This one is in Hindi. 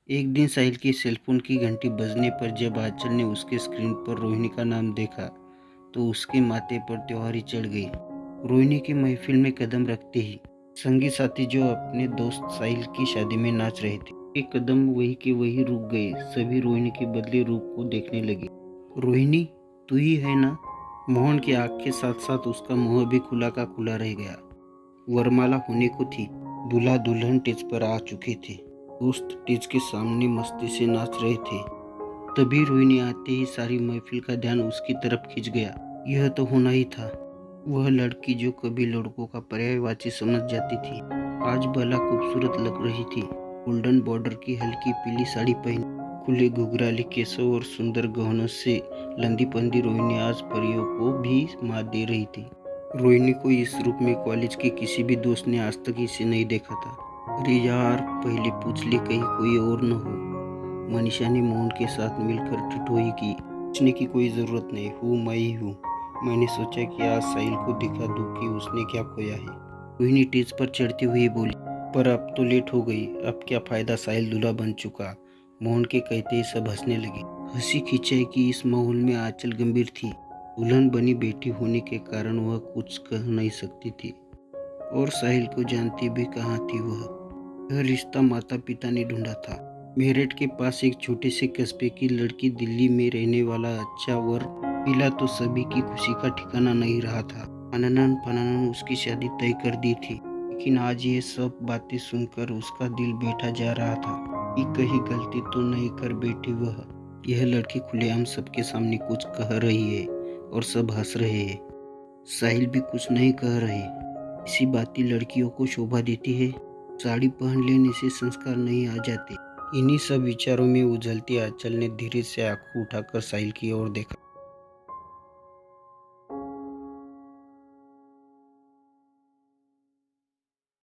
एक दिन साहिल की सेलफोन की घंटी बजने पर जब आंचल ने उसके स्क्रीन पर रोहिणी का नाम देखा तो उसके माथे पर त्योहारी चढ़ गई। रोहिणी की महफिल में कदम रखते ही संगी साथी जो अपने दोस्त साहिल की शादी में नाच रहे थे, एक कदम वही के वही रुक गए। सभी रोहिणी के बदले रूप को देखने लगे। रोहिणी, तू ही है ना? मोहन की आंख के साथ साथ उसका मुंह भी खुला का खुला रह गया। वरमाला होने को थी। दूल्हा दुल्हन टेज पर आ चुके थे। दोस्त टेज के सामने मस्ती से नाच रहे थे। तभी रोहिणी आते ही सारी महफिल का ध्यान उसकी तरफ खिंच गया। यह तो होना ही था। वह लड़की जो कभी लड़कों का पर्यायवाची समझ जाती थी, आज भला खूबसूरत लग रही थी। गोल्डन बॉर्डर की हल्की पीली साड़ी पहनी, खुले घुघराले केसों और सुंदर गहनों से लंदी पंदी रोहिणी आज परियों को भी मात दे रही थी। रोहिणी को इस रूप में कॉलेज के किसी भी दोस्त ने आज तक इसे नहीं देखा था। अरे यार, पहले पूछ ले कहीं कोई और न हो। मनीषा ने मोहन के साथ मिलकर ठिठोई की। पूछने की कोई जरूरत नहीं, हूँ मैं ही हूँ। मैंने सोचा कि आज साहिल को दिखा दूं कि उसने क्या खोया है। रोहिणी टेज पर चढ़ती हुई बोली, पर अब तो लेट हो गई। अब क्या फायदा, साहिल दूल्हा बन चुका। मोहन के कहते ही सब हंसने लगे। हंसी खिंचाई की इस माहौल में आंचल गंभीर थी। दुल्हन बनी बेटी होने के कारण वह कुछ कह नहीं सकती थी, और साहिल को जानती भी कहाँ थी वह। यह रिश्ता माता पिता ने ढूंढा था। मेरठ के पास एक छोटे से कस्बे की लड़की दिल्ली में रहने वाला अच्छा वर मिला तो सभी की खुशी का ठिकाना नहीं रहा था। अननन फननन उसकी शादी तय कर दी थी, लेकिन आज ये सब बातें सुनकर उसका दिल बैठा जा रहा था कि कहीं गलती तो नहीं कर बैठी वह। यह लड़की खुलेआम सबके सामने कुछ कह रही है और सब हंस रहे हैं। साहिल भी कुछ नहीं कह रहे। इसी बातें लड़कियों को शोभा देती है। साड़ी पहन लेने से संस्कार नहीं आ जाते। इन्हीं सब विचारों में उछलती आंचल ने धीरे से आंखें उठाकर साहिल की ओर देखा।